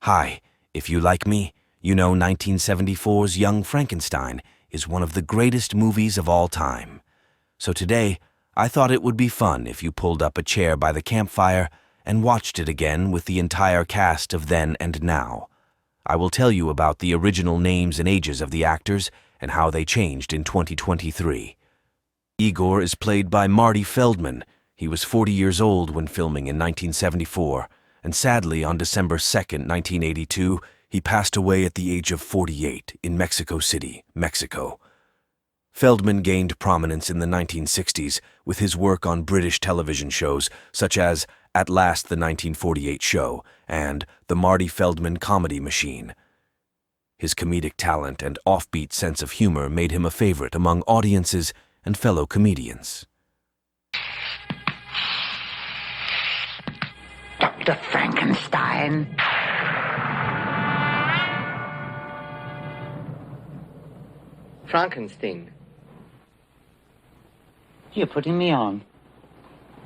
Hi, if you like me, you know 1974's Young Frankenstein is one of the greatest movies of all time. So today, I thought it would be fun if you pulled up a chair by the campfire and watched it again with the entire cast of then and now. I will tell you about the original names and ages of the actors and how they changed in 2023. Igor is played by Marty Feldman. He was 40 years old when filming in 1974, and sadly on December 2nd, 1982, he passed away at the age of 48 in Mexico City, Mexico. Feldman gained prominence in the 1960s with his work on British television shows such as At Last the 1948 Show and The Marty Feldman Comedy Machine. His comedic talent and offbeat sense of humor made him a favorite among audiences and fellow comedians. Dr. Frankenstein. Frankenstein. You're putting me on.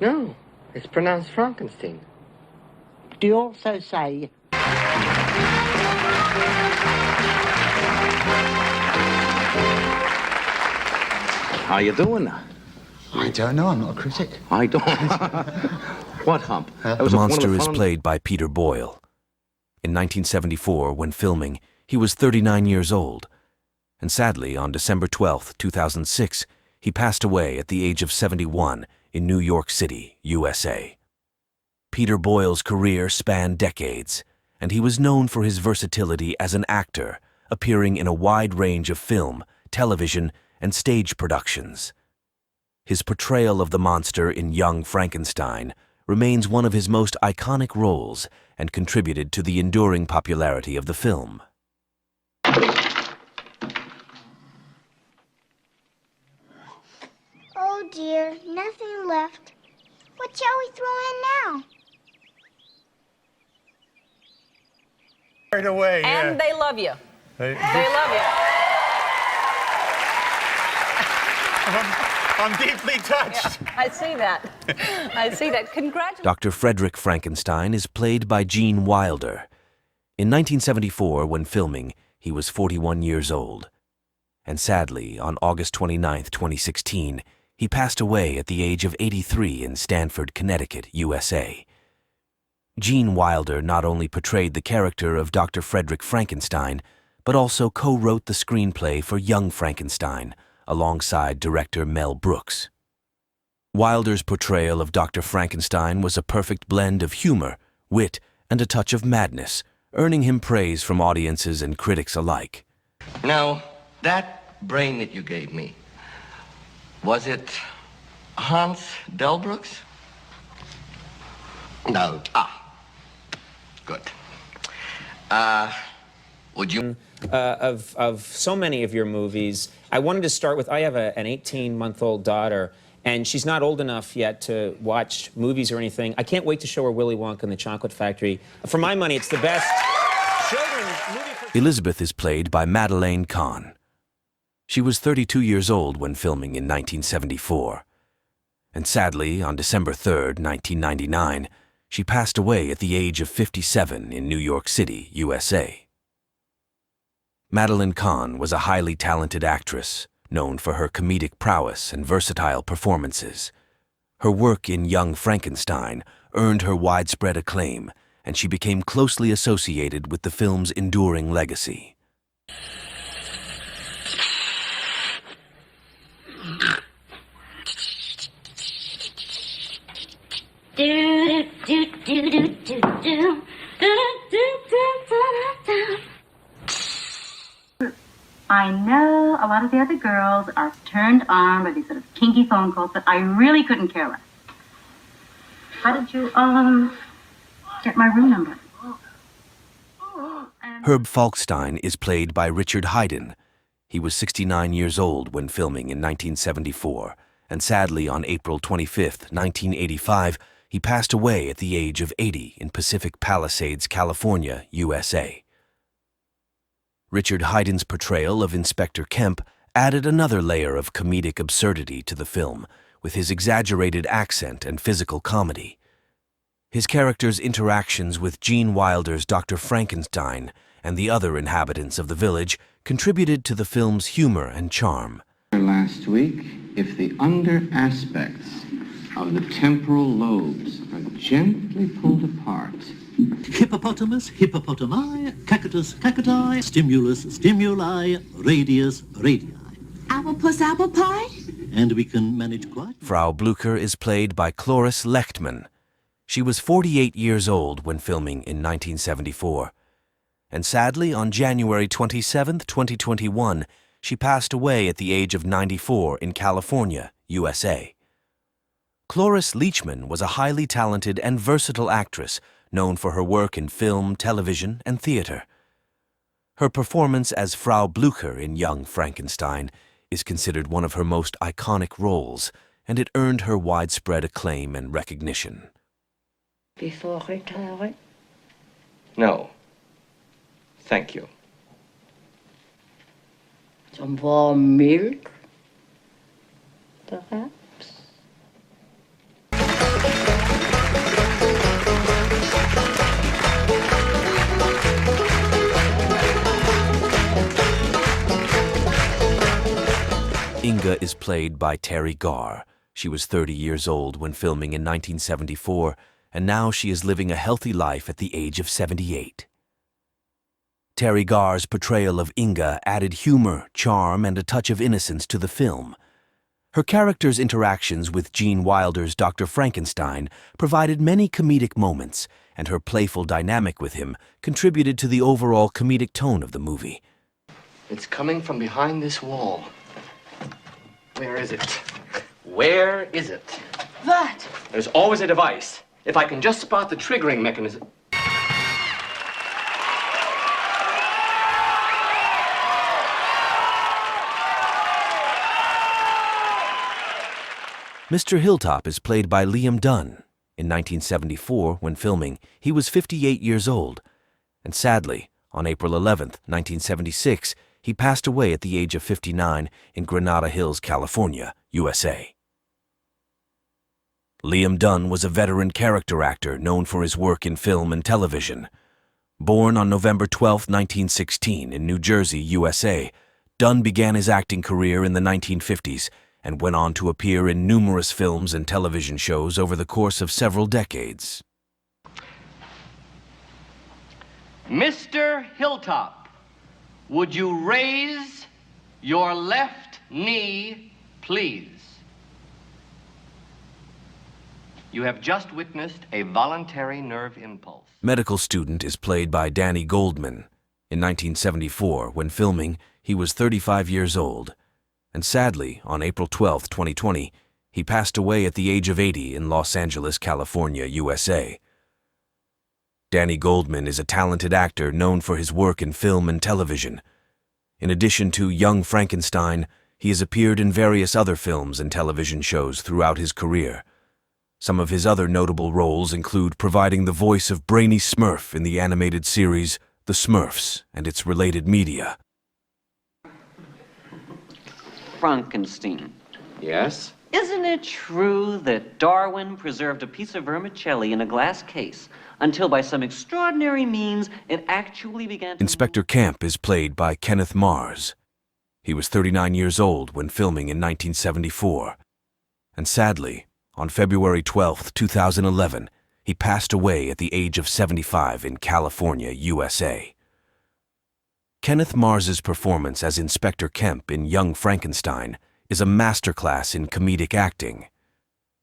No, it's pronounced Frankenstein. Do you also say... How you doing? I don't know, I'm not a critic. I don't. What hump? The monster is played by Peter Boyle. In 1974, when filming, he was 39 years old. And sadly, on December 12, 2006, he passed away at the age of 71 in New York City, USA. Peter Boyle's career spanned decades, and he was known for his versatility as an actor, appearing in a wide range of film, television, and stage productions. His portrayal of the monster in Young Frankenstein remains one of his most iconic roles and contributed to the enduring popularity of the film. Oh dear, nothing left. What shall we throw in now? Right away, and yeah. they love you. They love you. I'm deeply touched. Yeah, I see that. I see that. Congratulations. Dr. Frederick Frankenstein is played by Gene Wilder. In 1974, when filming, he was 41 years old. And sadly, on August 29, 2016, he passed away at the age of 83 in Stamford, Connecticut, USA. Gene Wilder not only portrayed the character of Dr. Frederick Frankenstein, but also co-wrote the screenplay for Young Frankenstein, alongside director Mel Brooks. Wilder's portrayal of Dr. Frankenstein was a perfect blend of humor, wit, and a touch of madness, earning him praise from audiences and critics alike. Now, that brain that you gave me, was it Hans Delbrück's? No. Good. Would you... Of so many of your movies, I wanted to start with, I have an 18-month-old daughter, and she's not old enough yet to watch movies or anything. I can't wait to show her Willy Wonka and the Chocolate Factory. For my money, it's the best children's movie. Elizabeth is played by Madeleine Kahn. She was 32 years old when filming in 1974. And sadly, on December 3rd, 1999, she passed away at the age of 57 in New York City, USA. Madeleine Kahn was a highly talented actress, known for her comedic prowess and versatile performances. Her work in Young Frankenstein earned her widespread acclaim, and she became closely associated with the film's enduring legacy. I know a lot of the other girls are turned on by these sort of kinky phone calls, but I really couldn't care less. How did you, get my room number? Herb Falkstein is played by Richard Haydn. He was 69 years old when filming in 1974, and sadly on April 25, 1985, he passed away at the age of 80 in Pacific Palisades, California, USA. Richard Haydn's portrayal of Inspector Kemp added another layer of comedic absurdity to the film, with his exaggerated accent and physical comedy. His character's interactions with Gene Wilder's Dr. Frankenstein and the other inhabitants of the village contributed to the film's humor and charm. Last week, if the under aspects of the temporal lobes are gently pulled apart. Hippopotamus, hippopotami, cactus, cacti, stimulus, stimuli, radius, radii. Apple puss, apple pie? And we can manage quite... Frau Blücher is played by Cloris Lechtman. She was 48 years old when filming in 1974. And sadly, on January 27, 2021, she passed away at the age of 94 in California, USA. Cloris Leachman was a highly talented and versatile actress known for her work in film, television, and theater. Her performance as Frau Blücher in Young Frankenstein is considered one of her most iconic roles, and it earned her widespread acclaim and recognition. Before retiring? No. Thank you. Some warm milk? Perhaps? Inga is played by Terry Garr. She was 30 years old when filming in 1974, and now she is living a healthy life at the age of 78. Terry Garr's portrayal of Inga added humor, charm, and a touch of innocence to the film. Her character's interactions with Gene Wilder's Dr. Frankenstein provided many comedic moments, and her playful dynamic with him contributed to the overall comedic tone of the movie. It's coming from behind this wall. Where is it? Where is it? What? There's always a device. If I can just spot the triggering mechanism. Mr. Hilltop is played by Liam Dunn. In 1974, when filming, he was 58 years old. And sadly, on April 11, 1976, he passed away at the age of 59 in Granada Hills, California, USA. Liam Dunn was a veteran character actor known for his work in film and television. Born on November 12, 1916, in New Jersey, USA, Dunn began his acting career in the 1950s and went on to appear in numerous films and television shows over the course of several decades. Mr. Hilltop, would you raise your left knee, please? You have just witnessed a voluntary nerve impulse. Medical student is played by Danny Goldman. In 1974, when filming, he was 35 years old. And sadly, on April 12, 2020, he passed away at the age of 80 in Los Angeles, California, USA. Danny Goldman is a talented actor known for his work in film and television. In addition to Young Frankenstein, he has appeared in various other films and television shows throughout his career. Some of his other notable roles include providing the voice of Brainy Smurf in the animated series The Smurfs and its related media. Frankenstein. Yes? Isn't it true that Darwin preserved a piece of vermicelli in a glass case until by some extraordinary means it actually began to... Inspector Camp is played by Kenneth Mars. He was 39 years old when filming in 1974. And sadly, on February 12, 2011, he passed away at the age of 75 in California, USA. Kenneth Mars's performance as Inspector Kemp in Young Frankenstein is a masterclass in comedic acting.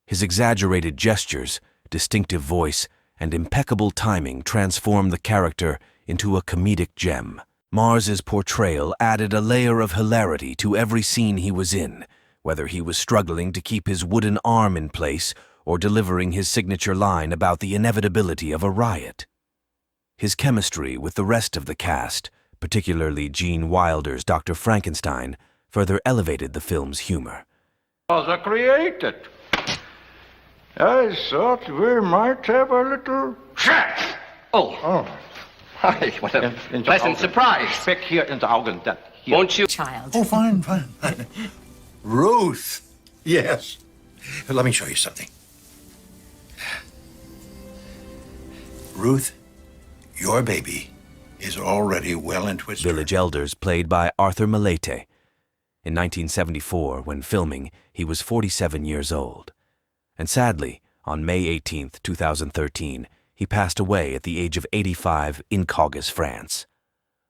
His exaggerated gestures, distinctive voice, and impeccable timing transform the character into a comedic gem. Mars's portrayal added a layer of hilarity to every scene he was in, whether he was struggling to keep his wooden arm in place or delivering his signature line about the inevitability of a riot. His chemistry with the rest of the cast, particularly Gene Wilder's Dr. Frankenstein, further elevated the film's humor. Was I created? I thought we might have a little chat. Oh. Hi, what a pleasant surprise. Back here in the Augen, that here. Won't you? Child. Oh, fine. Ruth. Yes. Let me show you something. Ruth, your baby is already well into its Village elders played by Arthur Milete. In 1974, when filming, he was 47 years old. And sadly, on May 18, 2013, he passed away at the age of 85 in Cauges, France.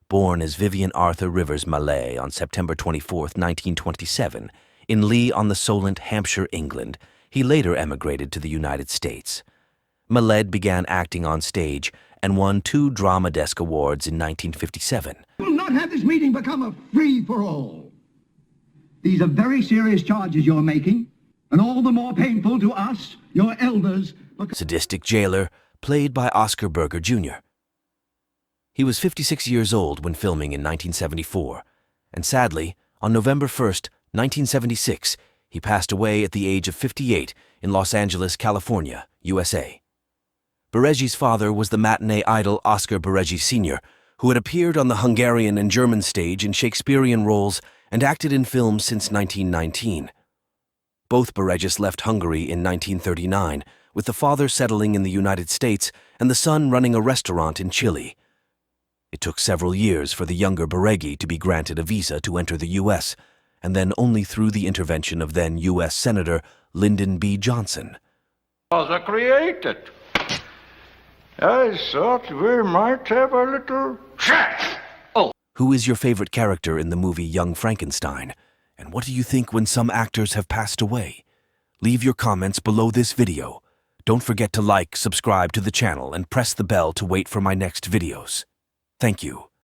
Born as Vivian Arthur Rivers Mallet on September 24, 1927, in Lee-on-the-Solent, Hampshire, England, he later emigrated to the United States. Mallet began acting on stage and won 2 Drama Desk Awards in 1957. Will not have this meeting become a free-for-all. These are very serious charges you're making, and all the more painful to us, your elders. Sadistic jailer, played by Oscar Berger, Jr. He was 56 years old when filming in 1974, and sadly, on November 1st, 1976, he passed away at the age of 58 in Los Angeles, California, USA. Baregi's father was the matinee idol Oscar Baregi Sr., who had appeared on the Hungarian and German stage in Shakespearean roles and acted in films since 1919. Both Baregis left Hungary in 1939, with the father settling in the United States and the son running a restaurant in Chile. It took several years for the younger Baregi to be granted a visa to enter the U.S., and then only through the intervention of then U.S. Senator Lyndon B. Johnson. Was I created? I thought we might have a little chat. Who is your favorite character in the movie Young Frankenstein? And what do you think when some actors have passed away? Leave your comments below this video. Don't forget to like, subscribe to the channel, and press the bell to wait for my next videos. Thank you.